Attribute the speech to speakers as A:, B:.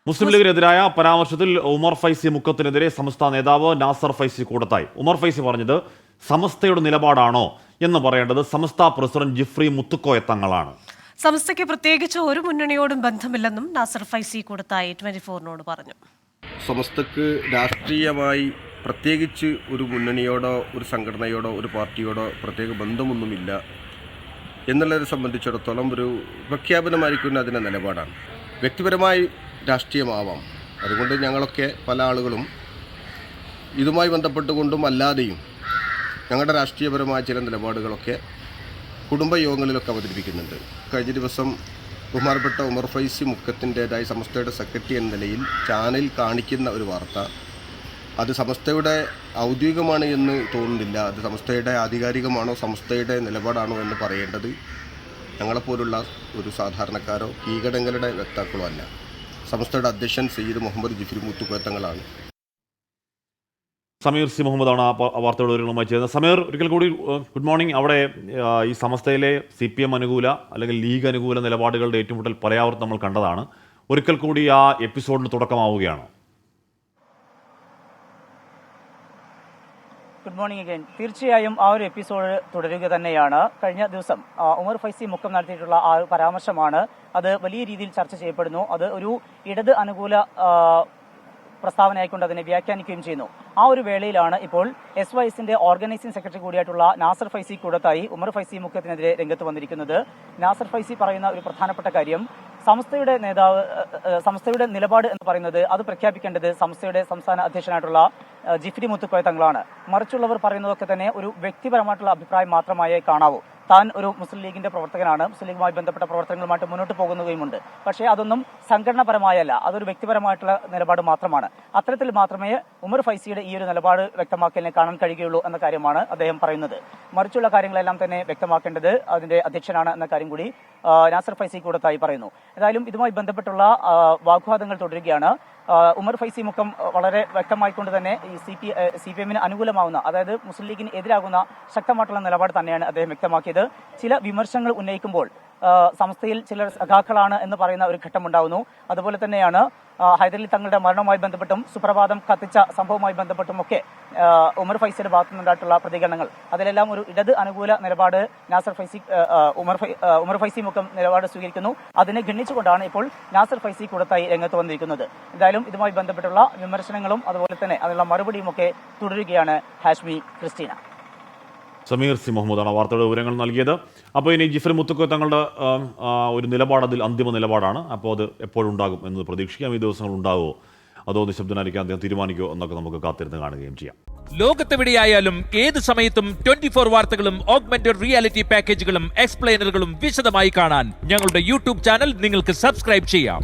A: മുസ്ലിം ലീഗിനെതിരായ പരാമർശത്തിൽ ഉമർ ഫൈസി മുക്കത്തിനെതിരെ സംസ്ഥാന നേതാവ് നാസർ ഫൈസി കൂടത്തായി. ഉമർ ഫൈസി പറഞ്ഞത് സമസ്തയുടെ നിലപാടാണോ എന്ന് പറയേണ്ടത് സംസ്ഥാന പ്രസിഡന്റ് ജിഫ്രി മുത്തുക്കോയ തങ്ങളാണ്.
B: സമസ്തയ്ക്ക് പ്രത്യേകിച്ച് ഒരു മുന്നണിയോടും ബന്ധമില്ലെന്നും നാസർ ഫൈസി കൂടത്തായി 24-നോട് പറഞ്ഞു.
C: സമസ്തക്ക് രാഷ്ട്രീയമായി പ്രത്യേകിച്ച് ഒരു മുന്നണിയോടോ ഒരു സംഘടനയോടോ ഒരു പാർട്ടിയോടോ പ്രത്യേക ബന്ധമൊന്നുമില്ല എന്നുള്ളതിനെ സംബന്ധിച്ചിടത്തോളം ഒരു പ്രഖ്യാപനമായിരിക്കുന്ന അതിൻ്റെ നിലപാടാണ്. വ്യക്തിപരമായി രാഷ്ട്രീയമാവാം. അതുകൊണ്ട് ഞങ്ങളൊക്കെ പല ആളുകളും ഇതുമായി ബന്ധപ്പെട്ടുകൊണ്ടും അല്ലാതെയും ഞങ്ങളുടെ രാഷ്ട്രീയപരമായ ചില നിലപാടുകളൊക്കെ കുടുംബയോഗങ്ങളിലൊക്കെ അവതരിപ്പിക്കുന്നുണ്ട്. കഴിഞ്ഞ ദിവസം ബഹുമാനപ്പെട്ട ഉമർ ഫൈസി മുക്കത്തിൻ്റേതായി സമസ്തയുടെ സെക്രട്ടറി എന്ന നിലയിൽ ചാനലിൽ കാണിക്കുന്ന ഒരു വാർത്ത അത് സമസ്തയുടെ ഔദ്യോഗികമാണ് എന്ന് തോന്നുന്നില്ല. അത് സമസ്തയുടെ ആധികാരികമാണോ സമസ്തയുടെ നിലപാടാണോ എന്ന് പറയേണ്ടത് ഞങ്ങളെപ്പോലുള്ള ഒരു സാധാരണക്കാരോ കീഴടങ്ങളുടെ വക്താക്കളോ അല്ല. സമസ്തയുടെ അധ്യക്ഷൻ സയ്യിദ് മുഹമ്മദ് ജിഫ്രി മുത്തുക്കോയ തങ്ങളാണ്.
A: സമീർ സി മുഹമ്മദാണ് ആ വാർത്തയുടെ വിവരങ്ങളുമായി ചെയ്യുന്നത്. സമീർ, ഒരിക്കൽ കൂടി ഗുഡ് മോർണിംഗ്. അവിടെ ഈ സമസ്തയിലെ CPM അനുകൂല അല്ലെങ്കിൽ ലീഗ് അനുകൂല നിലപാടുകളുടെ ഏറ്റുമുട്ടൽ പലയാവർത്തം നമ്മൾ കണ്ടതാണ്. ഒരിക്കൽ കൂടി ആ എപ്പിസോഡിന് തുടക്കമാവുകയാണ്.
D: Good morning again. തീർച്ചയായും ആ ഒരു എപ്പിസോഡ് തുടരുക തന്നെയാണ്. കഴിഞ്ഞ ദിവസം ഉമർ ഫൈസി മുക്കം നടത്തിയിട്ടുള്ള ആ ഒരു പരാമർശമാണ് അത് വലിയ രീതിയിൽ ചർച്ച ചെയ്യപ്പെടുന്നു. അത് ഒരു ഇടത് അനുകൂല പ്രസ്താവനയായിക്കൊണ്ട് അതിനെ വ്യാഖ്യാനിക്കുകയും ചെയ്യുന്നു. ആ ഒരു വേളയിലാണ് ഇപ്പോൾ SYSന്റെ ഓർഗനൈസിംഗ് സെക്രട്ടറി കൂടിയായിട്ടുള്ള നാസർ ഫൈസി കൂടത്തായി ഉമർ ഫൈസി മുക്കത്തിനെതിരെ രംഗത്ത് വന്നിരിക്കുന്നത്. നാസർ ഫൈസി പറയുന്ന ഒരു പ്രധാനപ്പെട്ട കാര്യം സംസ്ഥയുടെ നിലപാട് എന്ന് പറയുന്നത് അത് പ്രഖ്യാപിക്കേണ്ടത് സംസ്ഥയുടെ സംസ്ഥാന അധ്യക്ഷനായിട്ടുള്ള ജിഫ്രി മുത്തുക്കോയ തങ്ങളാണ്. മറിച്ചുള്ളവർ പറയുന്നതൊക്കെ തന്നെ ഒരു വ്യക്തിപരമായിട്ടുള്ള അഭിപ്രായം മാത്രമായേ കാണാവൂ. താൻ ഒരു മുസ്ലിം ലീഗിന്റെ പ്രവർത്തകനാണ്, മുസ്ലിം ലീഗുമായി ബന്ധപ്പെട്ട പ്രവർത്തനങ്ങളുമായിട്ട് മുന്നോട്ട് പോകുകയുമുണ്ട്. പക്ഷേ അതൊന്നും സംഘടനാപരമായല്ല, അതൊരു വ്യക്തിപരമായിട്ടുള്ള നിലപാട് മാത്രമാണ്. അത്തരത്തിൽ മാത്രമേ ഉമർ ഫൈസിയുടെ ഈ ഒരു നിലപാട് വ്യക്തമാക്കലിനെ കാണാൻ കഴിയുകയുള്ളൂ എന്ന കാര്യമാണ് അദ്ദേഹം പറയുന്നത്. മറിച്ചുള്ള കാര്യങ്ങളെല്ലാം തന്നെ വ്യക്തമാക്കേണ്ടത് അതിന്റെ അധ്യക്ഷനാണ് എന്ന കാര്യം കൂടി നാസർ ഫൈസി കൂടത്തായി പറയുന്നു. ഏതായാലും ഇതുമായി ബന്ധപ്പെട്ടുള്ള വാഗ്വാദങ്ങൾ തുടരുകയാണ്. ഉമർ ഫൈസി മുക്കം വളരെ വ്യക്തമായിക്കൊണ്ട് തന്നെ ഈ CPM-ന് അനുകൂലമാവുന്ന, അതായത് മുസ്ലിം ലീഗിന് എതിരാകുന്ന ശക്തമായിട്ടുള്ള നിലപാട് തന്നെയാണ് അദ്ദേഹം വ്യക്തമാക്കിയത്. ചില വിമർശനങ്ങൾ ഉന്നയിക്കുമ്പോൾ സംസ്ഥയിൽ ചിലർ സഖാക്കളാണ് എന്ന് പറയുന്ന ഒരു ഘട്ടമുണ്ടാവുന്നു. അതുപോലെ തന്നെയാണ് ഹൈദരലി തങ്ങളുടെ മരണവുമായി ബന്ധപ്പെട്ടും സുപ്രഭാതം കത്തിച്ച സംഭവവുമായി ബന്ധപ്പെട്ടുമൊക്കെ ഉമർ ഫൈസിയുടെ ഭാഗത്തു നിന്നുണ്ടായിട്ടുള്ള പ്രതികരണങ്ങൾ, അതിലെല്ലാം ഒരു ഇടത് അനുകൂല നിലപാട് നാസർ ഫൈസി ഉമർ ഫൈസി മുക്കം നിലപാട് സ്വീകരിക്കുന്നു. അതിനെ ഗണ്ണിച്ചുകൊണ്ടാണ് ഇപ്പോൾ നാസർ ഫൈസി കൂടത്തായി രംഗത്ത് വന്നിരിക്കുന്നത്. എന്തായാലും ഇതുമായി ബന്ധപ്പെട്ടുള്ള വിമർശനങ്ങളും അതുപോലെ തന്നെ അതിനുള്ള മറുപടിയുമൊക്കെ തുടരുകയാണ്. ഹാഷ്മി, ക്രിസ്റ്റീന.
A: സമീർ സി മുഹമ്മദാണ് വാർത്തയുടെ വിവരങ്ങൾ നൽകിയത്. അപ്പോൾ ഇനി ജിഫ്രി മുത്തുക്കോയ തങ്ങളുടെ ഒരു നിലപാട് അതിൽ അന്തിമ നിലപാടാണ്. അപ്പോൾ അത് എപ്പോഴുണ്ടാകും എന്ന് പ്രതീക്ഷിക്കാം. ഈ ദിവസങ്ങൾ ഉണ്ടാകുമോ അതോ നിശബ്ദനായിരിക്കാൻ അദ്ദേഹം തീരുമാനിക്കുമോ എന്നൊക്കെ നമുക്ക് കാത്തിരുന്ന് കാണുകയും ചെയ്യാം.
E: ലോകത്തെവിടെയായാലും ഏത് സമയത്തും 24 വാർത്തകളും ഓഗ്മെന്റഡ് റിയാലിറ്റി പാക്കേജുകളും എക്സ്പ്ലെയിനറുകളും വിശദമായി കാണാൻ ഞങ്ങളുടെ YouTube ചാനൽ നിങ്ങൾക്ക് സബ്സ്ക്രൈബ് ചെയ്യാം.